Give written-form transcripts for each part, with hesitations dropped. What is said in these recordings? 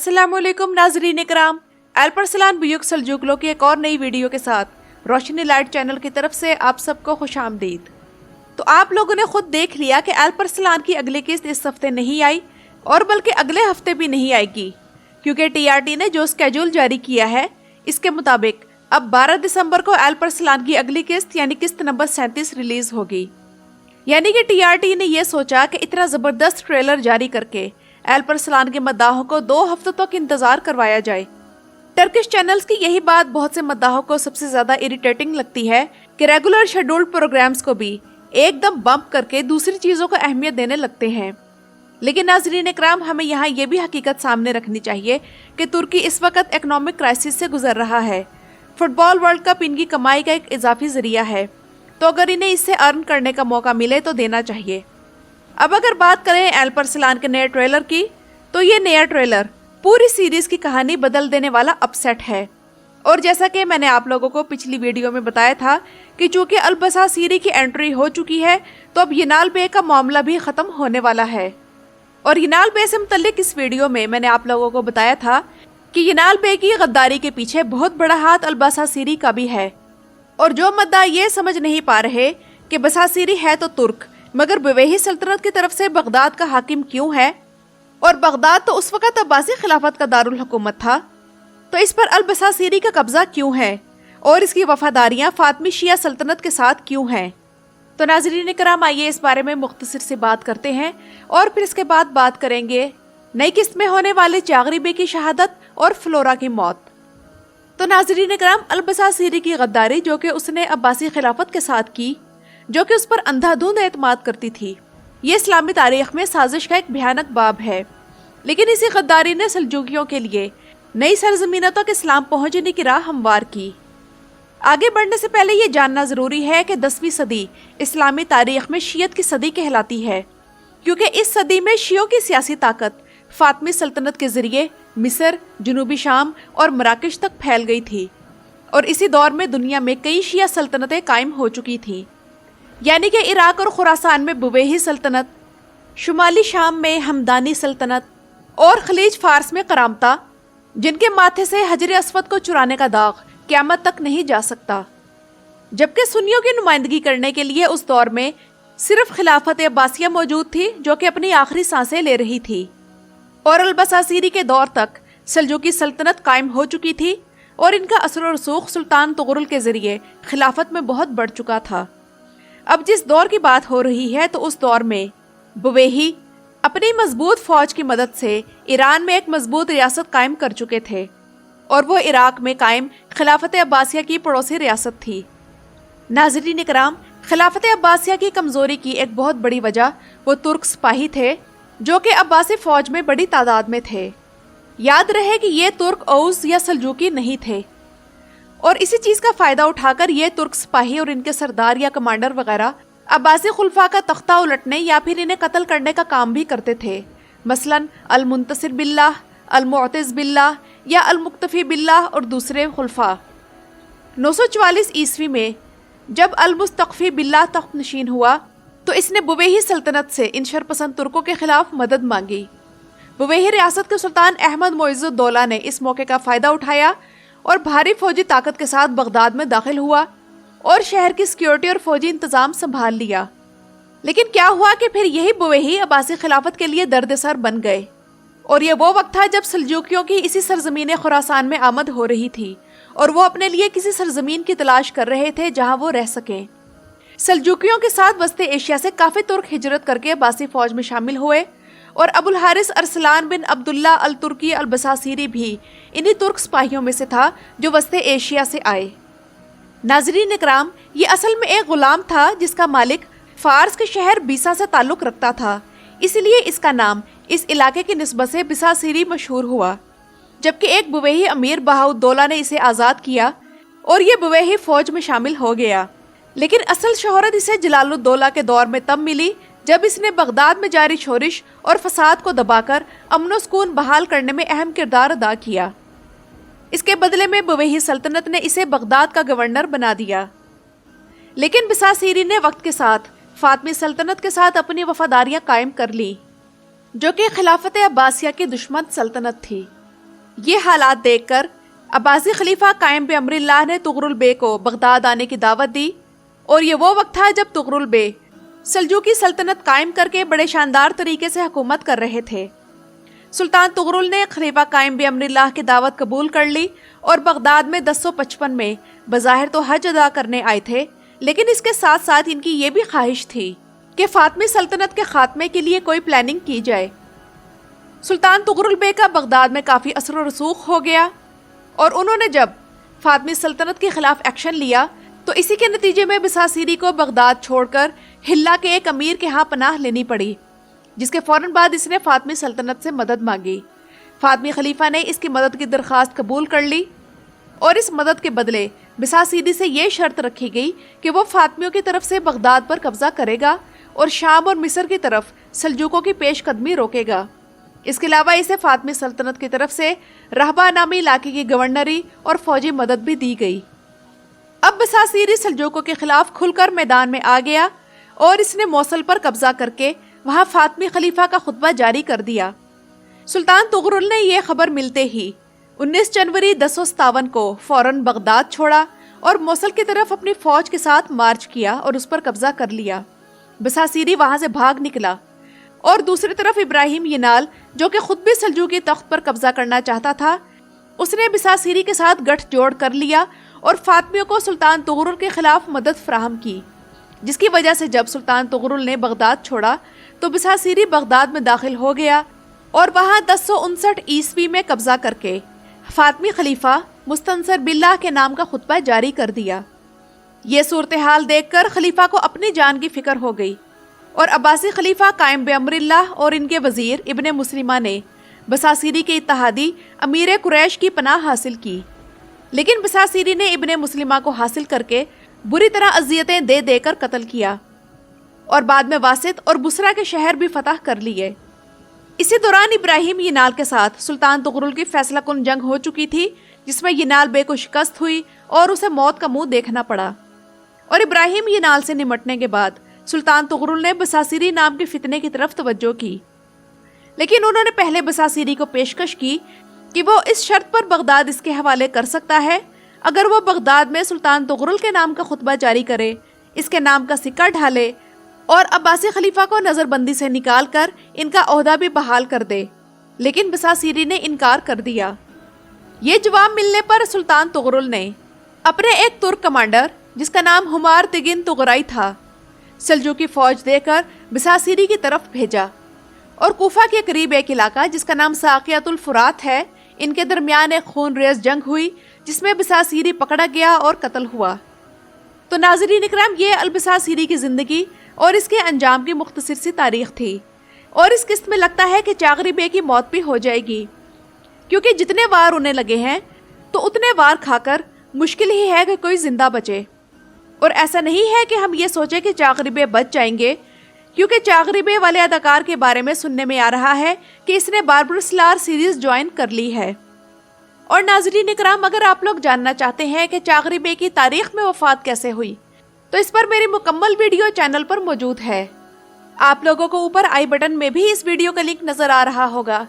अस्सलाम वालेकुम नाजरीन इकराम, अल्परसलान बुयुक सल्जूकलो की एक और नई वीडियो के साथ रोशनी लाइट चैनल की तरफ से आप सबको खुश आमदीद। तो आप लोगों ने खुद देख लिया कि अल्परसलान की अगली किस्त इस हफ्ते नहीं आई और बल्कि अगले हफ्ते भी नहीं आएगी, क्योंकि टीआरटी ने जो स्केड्यूल जारी किया है इसके मुताबिक अब 12 दिसंबर को अल्परसलान की अगली किस्त यानी किस्त नंबर 37 रिलीज होगी। यानी कि टीआरटी ने यह सोचा कि इतना जबरदस्त ट्रेलर जारी करके अल्परसलान के मद्दाहों को 2 हफ्तों तक इंतजार करवाया जाए। टर्किश चैनल्स की यही बात बहुत से मद्दाहों को सबसे ज्यादा इरिटेटिंग लगती है कि रेगुलर शेड्यूल्ड प्रोग्राम्स को भी एकदम बम्प करके दूसरी चीजों को अहमियत देने लगते हैं। लेकिन नाज़रीन इकराम, हमें यहाँ ये भी हकीकत सामने रखनी चाहिए कि तुर्की इस वक्त इकोनॉमिक क्राइसिस से गुजर रहा है। फुटबॉल वर्ल्ड कप इनकी कमाई का एक इजाफी जरिया है, तो अगर इन्हें इससे अर्न करने का मौका मिले तो देना चाहिए। अब अगर बात करें अल्परसलान के नए ट्रेलर की, तो ये नया ट्रेलर पूरी सीरीज की कहानी बदल देने वाला अपसेट है। और जैसा कि मैंने आप लोगों को पिछली वीडियो में बताया था कि चूंकि अलबसासीरी की एंट्री हो चुकी है, तो अब यनाल बे का मामला भी खत्म होने वाला है। और यनाल बे से मुतल्लिक इस वीडियो में मैंने आप लोगों को बताया था कि यनाल बे की गद्दारी के पीछे बहुत बड़ा हाथ अलबसासीरी का भी है। और जो मद्दा ये समझ नहीं पा रहे कि बसासीरी है तो तुर्क, मगर बुवेही सल्तनत की तरफ से बगदाद का हाकिम क्यों है, और बगदाद तो उस वक्त अब्बासी खिलाफत का दारुल हुकूमत था, तो इस पर अलबसासीरी का कब्जा क्यों है और इसकी वफादारियां फातमी शिया सल्तनत के साथ क्यों हैं। तो नाज़रीन इकराम, आइए इस बारे में मुख्तसर से बात करते हैं और फिर इसके बाद बात करेंगे नई किस्त में होने वाले जागरी बे की शहादत और फ्लोरा की मौत। तो नाज़रीन इकराम, अलबसासीरी की गद्दारी जो कि उसने अब्बासी खिलाफत के साथ की, जो कि उस पर अंधाधुंध एतमाद करती थी, ये इस्लामी तारीख में साजिश का एक भयानक बाब है। लेकिन इसी गद्दारी ने सल्जूकियों के लिए नई सरजमीनों तक इस्लाम पहुंचने की राह हमवार की। आगे बढ़ने से पहले ये जानना जरूरी है कि 10वीं सदी इस्लामी तारीख में शियत की सदी कहलाती है, क्योंकि इस सदी में शियों की सियासी ताकत फातमी सल्तनत के जरिए मिस्र, जनूबी शाम और मराकश तक फैल गई थी। और इसी दौर में दुनिया में कई शिया सल्तनतें कायम हो चुकी थी, यानी कि इराक और खुरासान में बुवेही सल्तनत, शुमाली शाम में हमदानी सल्तनत और खलीज फारस में करामता, जिनके माथे से हजर अस्वद को चुराने का दाग क़यामत तक नहीं जा सकता। जबकि सुन्नियों की नुमाइंदगी करने के लिए उस दौर में सिर्फ खिलाफत अब्बासिया मौजूद थी, जो कि अपनी आखिरी सांसें ले रही थी। और अलबसासीरी के दौर तक सल्जूकी सल्तनत कायम हो चुकी थी और इनका असर और रसूख सुल्तान तुगरुल के जरिए खिलाफत में बहुत बढ़ चुका था। अब जिस दौर की बात हो रही है, तो उस दौर में बुवेही अपनी मजबूत फौज की मदद से ईरान में एक मजबूत रियासत कायम कर चुके थे, और वो इराक में कायम खिलाफत अब्बासिया की पड़ोसी रियासत थी। नाज़रीन इकराम, खिलाफत अब्बासिया की कमजोरी की एक बहुत बड़ी वजह वो तुर्क सिपाही थे, जो कि अब्बासी फौज में बड़ी तादाद में थे। याद रहे कि ये तुर्क औस या सल्जूकी नहीं थे, और इसी चीज का फायदा उठाकर ये तुर्क सिपाही और इनके सरदार या कमांडर वगैरह अब्बासी खुलफा का तख्ता उलटने या फिर इन्हें कत्ल करने का काम भी करते थे। मसलन अल मुंतसिर बिल्लाह, अल मुअतिज़ बिल्लाह या अल मुक्तफी बिल्लाह और दूसरे खुलफा। 944 ईस्वी में जब अल मुस्तक़फी बिल्लाह तख्त नशीन हुआ, तो इसने बुवेही सल्तनत से इन शरपसंद तुर्कों के खिलाफ मदद मांगी। बुवेही रियासत के सुल्तान अहमद मुइज़्ज़ुद्दौला ने इस मौके का फायदा उठाया और भारी फौजी ताकत के साथ बगदाद में दाखिल हुआ और शहर की सिक्योरिटी और फौजी इंतजाम संभाल लिया। लेकिन क्या हुआ कि फिर यही बुवेही अब्बासी खिलाफत के लिए दर्द-ए-सर बन गए, और ये वो वक्त था जब सल्जूकियों की इसी सरजमीन खुरासान में आमद हो रही थी और वो अपने लिए किसी सरजमीन की तलाश कर रहे थे जहां वो रह सकें। सल्जूकियों के साथ वस्ती एशिया से काफी तुर्क हिजरत करके अब्बासी फौज में शामिल हुए, और अबुल हारिस अरसलान बिन अब्दुल्ला अल तुर्की अल बसासीरी भी इन्हीं तुर्क सिपाहियों में से था जो वस्ती एशिया से आए। नाज़रीन इकराम, ये असल में एक गुलाम था जिसका मालिक फारस के शहर बीसा से ताल्लुक रखता था, इसलिए इसका नाम इस इलाके की निस्बत से बिसासीरी मशहूर हुआ। जबकि एक बुवेही अमीर बहाउद्दौला ने इसे आज़ाद किया और ये बुवेही फौज में शामिल हो गया। लेकिन असल शोहरत इसे जलालुद्दौला के दौर में तब मिली जब इसने बगदाद में जारी शोरिश और फसाद को दबाकर अमन सुकून बहाल करने में अहम किरदार अदा किया। इसके बदले में बुवेही सल्तनत ने इसे बगदाद का गवर्नर बना दिया। लेकिन बिसासीरी ने वक्त के साथ फातमी सल्तनत के साथ अपनी वफादारियां कायम कर ली, जो कि खिलाफत अब्बासिया की दुश्मन सल्तनत थी। یہ حالات دیکھ کر عباسی خلیفہ قائم بے امر اللہ نے تغرل بے کو بغداد آنے کی دعوت دی، اور یہ وہ وقت تھا جب تغرل بے سلجوقی سلطنت قائم کر کے بڑے شاندار طریقے سے حکومت کر رہے تھے۔ سلطان تغرل نے خلیفہ قائم بے امر اللہ کی دعوت قبول کر لی اور بغداد میں 1055 میں بظاہر تو حج ادا کرنے آئے تھے، لیکن اس کے ساتھ ساتھ ان کی یہ بھی خواہش تھی کہ فاطمی سلطنت کے خاتمے کے لیے کوئی پلاننگ کی جائے۔ سلطان تغرل بے کا بغداد میں کافی اثر و رسوخ ہو گیا، اور انہوں نے جب فاطمی سلطنت کے خلاف ایکشن لیا تو اسی کے نتیجے میں بساسیری کو بغداد چھوڑ کر ہلا کے ایک امیر کے ہاں پناہ لینی پڑی، جس کے فوراً بعد اس نے فاطمی سلطنت سے مدد مانگی۔ فاطمی خلیفہ نے اس کی مدد کی درخواست قبول کر لی، اور اس مدد کے بدلے بساسیری سے یہ شرط رکھی گئی کہ وہ فاطمیوں کی طرف سے بغداد پر قبضہ کرے گا اور شام اور مصر کی طرف سلجوقوں کی پیش قدمی روکے گا۔ اس کے علاوہ اسے فاطمی سلطنت کی طرف سے رہبہ نامی علاقے کی گورنری اور فوجی مدد بھی دی گئی۔ اب بساسیری سلجوقوں کے خلاف کھل کر میدان میں آ گیا، اور اس نے موصل پر قبضہ کر کے وہاں فاطمی خلیفہ کا خطبہ جاری کر دیا۔ سلطان تغرل نے یہ خبر ملتے ہی 19 جنوری 1057 کو فوراً بغداد چھوڑا اور موصل کی طرف اپنی فوج کے ساتھ مارچ کیا اور اس پر قبضہ کر لیا۔ بساسیری وہاں سے بھاگ نکلا، اور دوسری طرف ابراہیم ینال جو کہ خود بھی سلجوقی تخت پر قبضہ کرنا چاہتا تھا، اس نے بساسیری کے ساتھ گٹھ جوڑ کر لیا اور فاطمیوں کو سلطان تغرل کے خلاف مدد فراہم کی، جس کی وجہ سے جب سلطان تغرل نے بغداد چھوڑا تو بساسیری بغداد میں داخل ہو گیا اور وہاں 1059 عیسوی میں قبضہ کر کے فاطمی خلیفہ مستنصر باللہ کے نام کا خطبہ جاری کر دیا۔ یہ صورتحال دیکھ کر خلیفہ کو اپنی جان کی فکر ہو گئی، اور عباسی خلیفہ قائم بے امر اللہ اور ان کے وزیر ابن مسلمہ نے بساسیری کے اتحادی امیر قریش کی پناہ حاصل کی، لیکن بساسیری نے ابن مسلمہ کو حاصل کر کے بری طرح اذیتیں دے دے کر قتل کیا، اور بعد میں واسط اور بصرہ کے شہر بھی فتح کر لیے۔ اسی دوران ابراہیم ینال کے ساتھ سلطان تغرل کی فیصلہ کن جنگ ہو چکی تھی، جس میں ینال بے کو شکست ہوئی اور اسے موت کا منہ دیکھنا پڑا، اور ابراہیم ینال سے نمٹنے کے بعد سلطان تغرل نے بساسیری نام کے فتنے کی طرف توجہ کی، لیکن انہوں نے پہلے بساسیری کو پیشکش کی کہ وہ اس شرط پر بغداد اس کے حوالے کر سکتا ہے اگر وہ بغداد میں سلطان تغرل کے نام کا خطبہ جاری کرے، اس کے نام کا سکہ ڈھالے اور عباسی خلیفہ کو نظر بندی سے نکال کر ان کا عہدہ بھی بحال کر دے، لیکن بساسیری نے انکار کر دیا۔ یہ جواب ملنے پر سلطان تغرل نے اپنے ایک ترک کمانڈر جس کا نام ہمار تگین تغرائی تھا سلجوقی فوج دے کر بساسیری کی طرف بھیجا، اور کوفہ کے قریب ایک علاقہ جس کا نام ساقیۃ الفرات ہے، ان کے درمیان ایک خون ریز جنگ ہوئی جس میں بساسیری پکڑا گیا اور قتل ہوا۔ تو ناظرین اکرام، یہ البساسیری کی زندگی اور اس کے انجام کی مختصر سی تاریخ تھی، اور اس قسط میں لگتا ہے کہ چاغری بے کی موت بھی ہو جائے گی، کیونکہ جتنے وار انہیں لگے ہیں تو اتنے وار کھا کر مشکل ہی ہے کہ کوئی زندہ بچے، اور ایسا نہیں ہے کہ ہم یہ سوچیں کہ چاغری بے بچ جائیں گے، کیونکہ چاغری بے والے اداکار کے بارے میں سننے میں آ رہا ہے کہ اس نے باربرس لار سیریز جوائن کر لی ہے۔ اور ناظرین اکرام، اگر آپ لوگ جاننا چاہتے ہیں کہ چاغری بے کی تاریخ میں وفات کیسے ہوئی تو اس پر میری مکمل ویڈیو چینل پر موجود ہے۔ آپ لوگوں کو اوپر آئی بٹن میں بھی اس ویڈیو کا لنک نظر آ رہا ہوگا،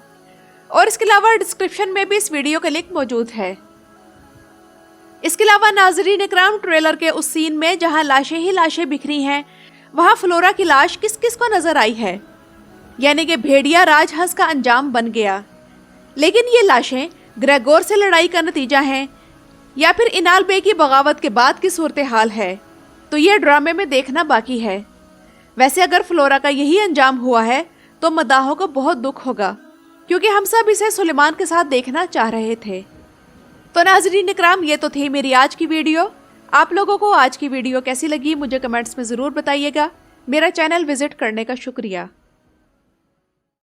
اور اس کے علاوہ ڈسکرپشن میں بھی اس ویڈیو کا لنک موجود ہے۔ اس کے علاوہ ناظرین اکرام، ٹریلر کے اس سین میں جہاں لاشیں ہی لاشیں بکھری ہیں، وہاں فلورا کی لاش کس کس کو نظر آئی ہے؟ یعنی کہ بھیڑیا راج ہنس کا انجام بن گیا، لیکن یہ لاشیں گریگور سے لڑائی کا نتیجہ ہیں یا پھر انال بے کی بغاوت کے بعد کی صورتحال ہے، تو یہ ڈرامے میں دیکھنا باقی ہے۔ ویسے اگر فلورا کا یہی انجام ہوا ہے تو مداحوں کو بہت دکھ ہوگا، کیونکہ ہم سب اسے سلیمان کے ساتھ دیکھنا چاہ رہے تھے۔ تو ناظرین اکرام، یہ تو تھی میری آج کی ویڈیو۔ آپ لوگوں کو آج کی ویڈیو کیسی لگی مجھے کمنٹس میں ضرور بتائیے گا۔ میرا چینل وزٹ کرنے کا شکریہ۔